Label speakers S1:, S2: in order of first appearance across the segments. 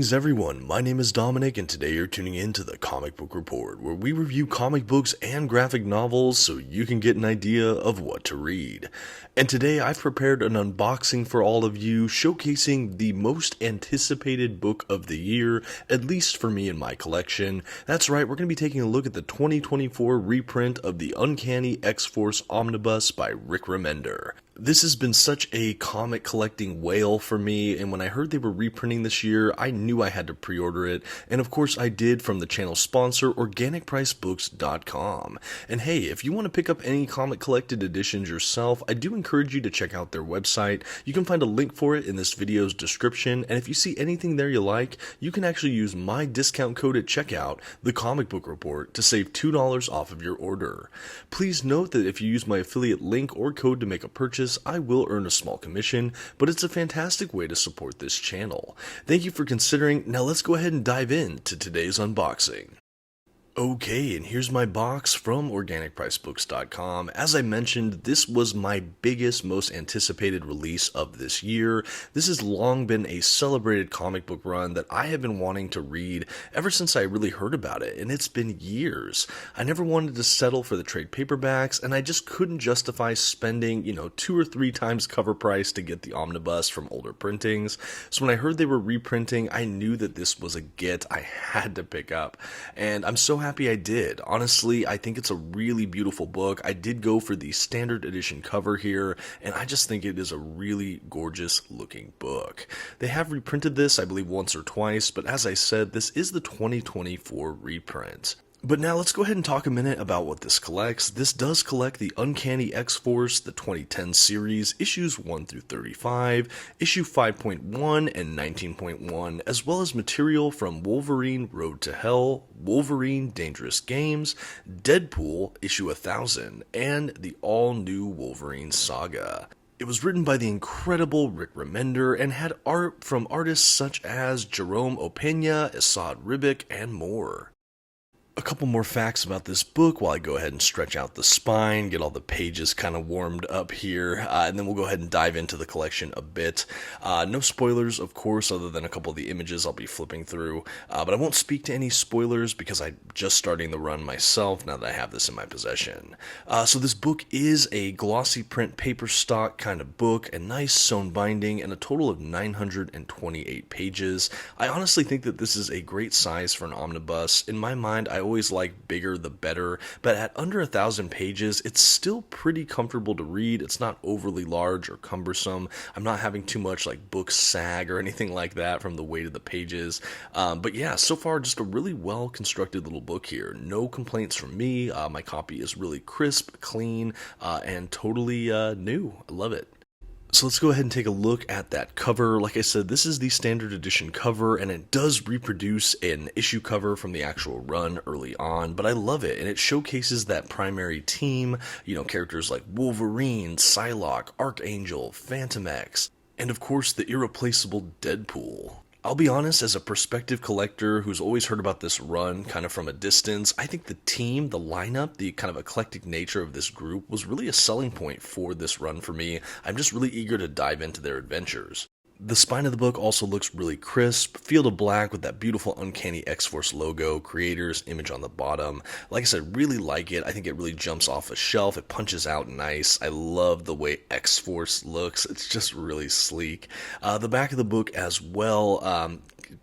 S1: Greetings everyone, my name is Dominic and today you're tuning in to the Comic Book Report, where we review comic books and graphic novels so you can get an idea of what to read. And today I've prepared an unboxing for all of you, showcasing the most anticipated book of the year, at least for me in my collection. That's right, we're going to be taking a look at the 2024 reprint of the Uncanny X-Force Omnibus by Rick Remender. This has been such a comic collecting whale for me, and when I heard they were reprinting this year, I knew I had to pre-order it, and of course I did from the channel sponsor, OrganicPriceBooks.com. And hey, if you want to pick up any comic collected editions yourself, I do encourage you to check out their website. You can find a link for it in this video's description, and if you see anything there you like, you can actually use my discount code at checkout, TheComicBookReport, to save $2 off of your order. Please note that if you use my affiliate link or code to make a purchase, I will earn a small commission, but it's a fantastic way to support this channel. Thank you for considering. Now let's go ahead and dive into today's unboxing. Okay, and here's my box from OrganicPriceBooks.com. As I mentioned, this was my biggest, most anticipated release of this year. This has long been a celebrated comic book run that I have been wanting to read ever since I really heard about it, and it's been years. I never wanted to settle for the trade paperbacks, and I just couldn't justify spending, 2 or 3 times cover price to get the omnibus from older printings. So when I heard they were reprinting, I knew that this was a get I had to pick up, and I'm so happy I did. Honestly, I think it's a really beautiful book. I did go for the standard edition cover here, and I just think it is a really gorgeous looking book. They have reprinted this, I believe, once or twice, but as I said, this is the 2024 reprint. But now let's go ahead and talk a minute about what this collects. This does collect the Uncanny X-Force, the 2010 series, issues 1 through 35, issue 5.1 and 19.1, as well as material from Wolverine Road to Hell, Wolverine Dangerous Games, Deadpool, issue 1000, and the all-new Wolverine Saga. It was written by the incredible Rick Remender and had art from artists such as Jerome Opeña, Assad Ribic, and more. A couple more facts about this book while I go ahead and stretch out the spine, get all the pages kind of warmed up here, and then we'll go ahead and dive into the collection a bit. No spoilers, of course, other than a couple of the images I'll be flipping through, but I won't speak to any spoilers because I'm just starting the run myself now that I have this in my possession. So this book is a glossy print paper stock kind of book, a nice sewn binding, and a total of 928 pages. I honestly think that this is a great size for an omnibus. In my mind, I always like bigger the better, but at under 1,000 pages, it's still pretty comfortable to read. It's not overly large or cumbersome. I'm not having too much like book sag or anything like that from the weight of the pages. But yeah, so far just a really well constructed little book here. No complaints from me. My copy is really crisp, clean, and totally new. I love it. So let's go ahead and take a look at that cover. Like I said, this is the standard edition cover, and it does reproduce an issue cover from the actual run early on, but I love it, and it showcases that primary team, characters like Wolverine, Psylocke, Archangel, Phantom X, and of course the irreplaceable Deadpool. I'll be honest, as a prospective collector who's always heard about this run kind of from a distance, I think the team, the lineup, the kind of eclectic nature of this group was really a selling point for this run for me. I'm just really eager to dive into their adventures. The spine of the book also looks really crisp, field of black with that beautiful Uncanny X-Force logo, creator's image on the bottom. Like I said, really like it. I think it really jumps off a shelf. It punches out nice. I love the way X-Force looks. It's just really sleek. The back of the book as well,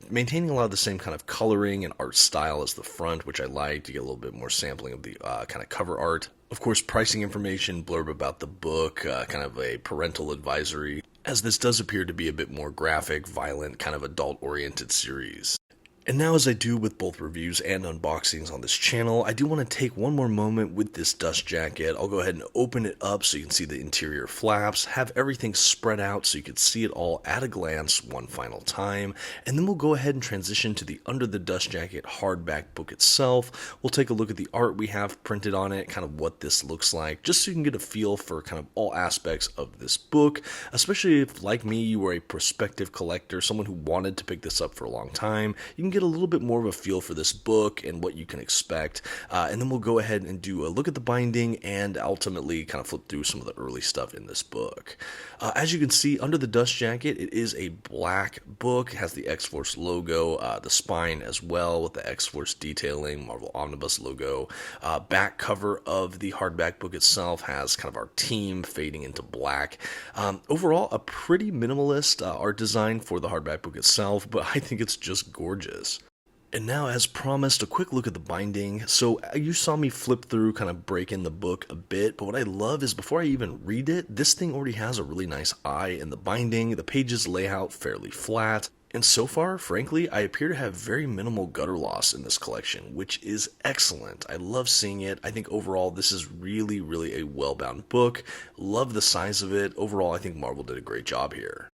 S1: maintaining a lot of the same kind of coloring and art style as the front, which I like to get a little bit more sampling of the kind of cover art. Of course, pricing information, blurb about the book, kind of a parental advisory, as this does appear to be a bit more graphic, violent, kind of adult-oriented series. And now, as I do with both reviews and unboxings on this channel, I do want to take one more moment with this dust jacket. I'll go ahead and open it up so you can see the interior flaps, have everything spread out so you can see it all at a glance one final time, and then we'll go ahead and transition to the Under the Dust Jacket hardback book itself. We'll take a look at the art we have printed on it, kind of what this looks like, just so you can get a feel for kind of all aspects of this book, especially if, like me, you were a prospective collector, someone who wanted to pick this up for a long time. You can get a little bit more of a feel for this book and what you can expect. And then we'll go ahead and do a look at the binding and ultimately kind of flip through some of the early stuff in this book. As you can see, under the dust jacket, it is a black book. It has the X-Force logo, the spine as well with the X-Force detailing, Marvel Omnibus logo. Back cover of the hardback book itself has kind of our team fading into black. Overall, a pretty minimalist art design for the hardback book itself, but I think it's just gorgeous. And now, as promised, a quick look at the binding. So you saw me flip through, kind of break in the book a bit, but what I love is before I even read it, this thing already has a really nice eye in the binding. The pages lay out fairly flat. And so far, frankly, I appear to have very minimal gutter loss in this collection, which is excellent. I love seeing it. I think overall this is really, really a well-bound book. Love the size of it. Overall, I think Marvel did a great job here.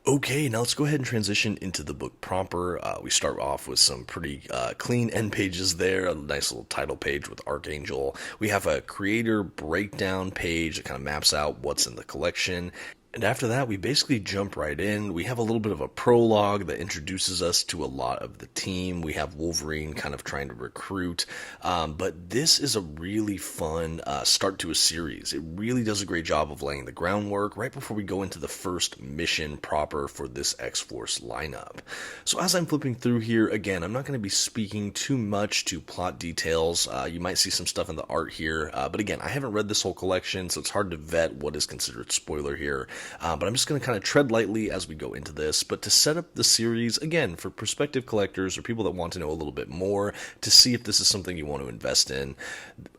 S1: Okay, now let's go ahead and transition into the book proper. We start off with some pretty clean end pages there, a nice little title page with Archangel. We have a creator breakdown page that kind of maps out what's in the collection. And after that, we basically jump right in. We have a little bit of a prologue that introduces us to a lot of the team. We have Wolverine kind of trying to recruit. But this is a really fun start to a series. It really does a great job of laying the groundwork right before we go into the first mission proper for this X-Force lineup. So as I'm flipping through here, again, I'm not going to be speaking too much to plot details. You might see some stuff in the art here. But again, I haven't read this whole collection, so it's hard to vet what is considered spoiler here. But I'm just going to kind of tread lightly as we go into this. But to set up the series, again, for prospective collectors or people that want to know a little bit more, to see if this is something you want to invest in,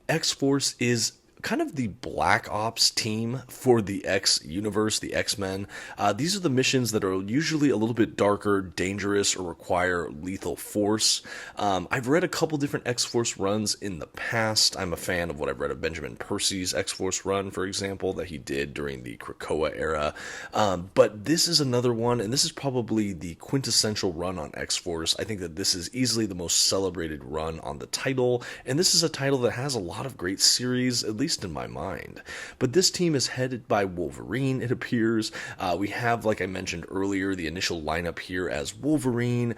S1: X-Force is kind of the Black Ops team for the X universe, the X-Men. These are the missions that are usually a little bit darker, dangerous, or require lethal force. I've read a couple different X-Force runs in the past. I'm a fan of what I've read of Benjamin Percy's X-Force run, for example, that he did during the Krakoa era. But this is another one, and this is probably the quintessential run on X-Force. I think that this is easily the most celebrated run on the title, and this is a title that has a lot of great series, at least in my mind. But this team is headed by Wolverine, it appears. We have, like I mentioned earlier, the initial lineup here as Wolverine.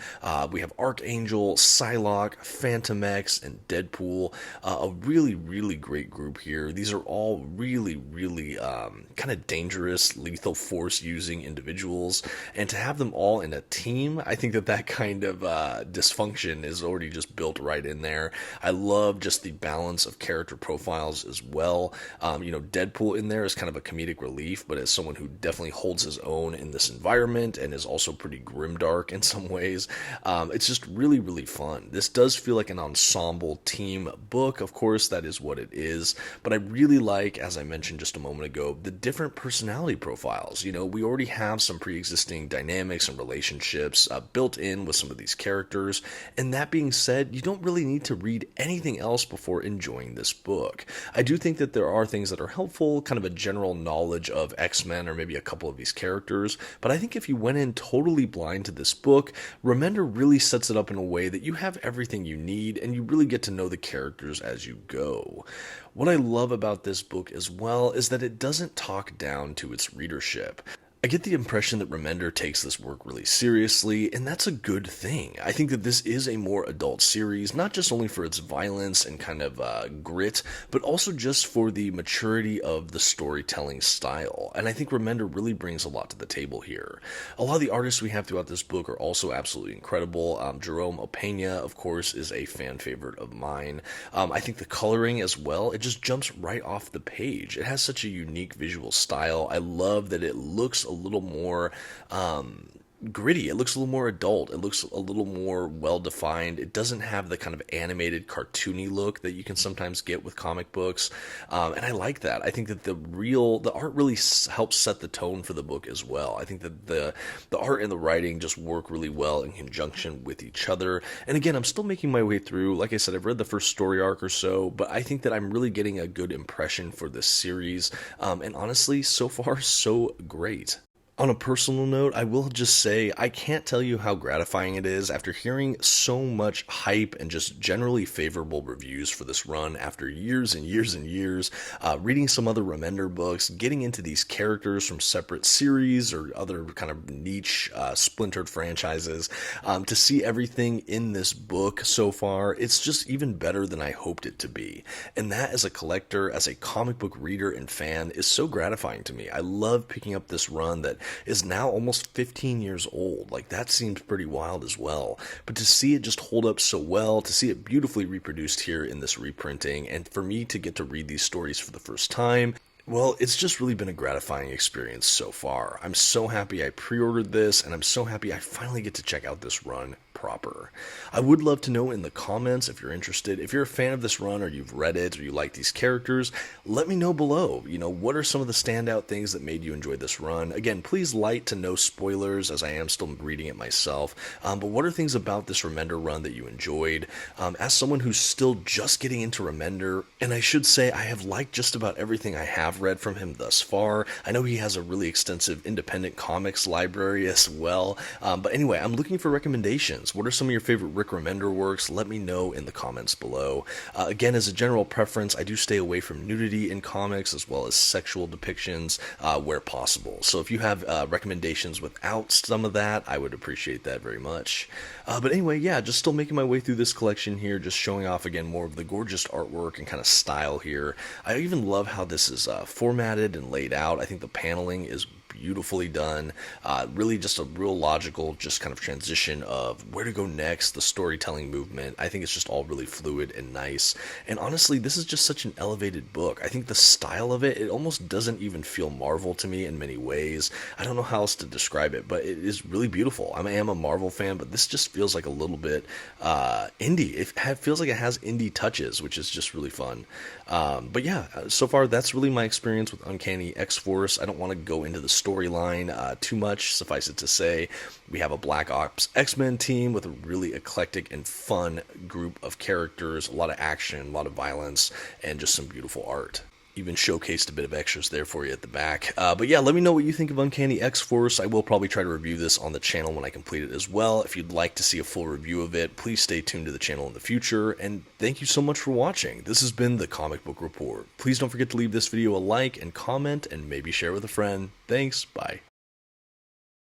S1: We have Archangel, Psylocke, Phantom X, and Deadpool. A really, really great group here. These are all really, really kind of dangerous, lethal force using individuals. And to have them all in a team, I think that kind of dysfunction is already just built right in there. I love just the balance of character profiles as well. Deadpool in there is kind of a comedic relief, but as someone who definitely holds his own in this environment and is also pretty grimdark in some ways, it's just really, really fun. This does feel like an ensemble team book. Of course, that is what it is, but I really like, as I mentioned just a moment ago, the different personality profiles. We already have some pre-existing dynamics and relationships built in with some of these characters, and that being said, you don't really need to read anything else before enjoying this book. I do think that there are things that are helpful, kind of a general knowledge of X-Men or maybe a couple of these characters, but I think if you went in totally blind to this book, Remender really sets it up in a way that you have everything you need and you really get to know the characters as you go. What I love about this book as well is that it doesn't talk down to its readership. I get the impression that Remender takes this work really seriously, and that's a good thing. I think that this is a more adult series, not just only for its violence and kind of grit, but also just for the maturity of the storytelling style. And I think Remender really brings a lot to the table here. A lot of the artists we have throughout this book are also absolutely incredible. Jerome Opeña, of course, is a fan favorite of mine. I think the coloring as well, it just jumps right off the page. It has such a unique visual style. I love that it looks a little more gritty. It looks a little more adult. It looks a little more well-defined. It doesn't have the kind of animated, cartoony look that you can sometimes get with comic books, and I like that. I think that the art really helps set the tone for the book as well. I think that the art and the writing just work really well in conjunction with each other. And again, I'm still making my way through. Like I said, I've read the first story arc or so, but I think that I'm really getting a good impression for this series, and honestly, so far, so great. On a personal note, I will just say I can't tell you how gratifying it is after hearing so much hype and just generally favorable reviews for this run after years and years and years, reading some other Remender books, getting into these characters from separate series or other kind of niche, splintered franchises, to see everything in this book so far. It's just even better than I hoped it to be. And that, as a collector, as a comic book reader and fan, is so gratifying to me. I love picking up this run that is now almost 15 years old. Like, that seems pretty wild as well. But to see it just hold up so well, to see it beautifully reproduced here in this reprinting, and for me to get to read these stories for the first time, well, it's just really been a gratifying experience so far. I'm so happy I pre-ordered this, and I'm so happy I finally get to check out this run proper. I would love to know in the comments if you're interested. If you're a fan of this run, or you've read it, or you like these characters, let me know below. You know, what are some of the standout things that made you enjoy this run? Again, please light to no spoilers, as I am still reading it myself. But what are things about this Remender run that you enjoyed? As someone who's still just getting into Remender, and I should say I have liked just about everything I have read from him thus far. I know he has a really extensive independent comics library as well. But anyway, I'm looking for recommendations. What are some of your favorite Rick Remender works? Let me know in the comments below. Again, as a general preference, I do stay away from nudity in comics as well as sexual depictions where possible. So if you have recommendations without some of that, I would appreciate that very much. But anyway, yeah, just still making my way through this collection here, just showing off again more of the gorgeous artwork and kind of style here. I even love how this is formatted and laid out. I think the paneling is beautifully done. Really just a real logical just kind of transition of where to go next, the storytelling movement. I think it's just all really fluid and nice. And honestly, this is just such an elevated book. I think the style of it almost doesn't even feel Marvel to me in many ways. I don't know how else to describe it, but it is really beautiful. I am a Marvel fan, but this just feels like a little bit indie. It feels like it has indie touches, which is just really fun. But yeah, so far that's really my experience with Uncanny X-Force. I don't want to go into the storyline too much. Suffice it to say, we have a Black Ops X-Men team with a really eclectic and fun group of characters, a lot of action, a lot of violence, and just some beautiful art. Even showcased a bit of extras there for you at the back. But yeah, let me know what you think of Uncanny X-Force. I will probably try to review this on the channel when I complete it as well. If you'd like to see a full review of it, please stay tuned to the channel in the future. And thank you so much for watching. This has been The Comic Book Report. Please don't forget to leave this video a like and comment, and maybe share with a friend. Thanks, bye.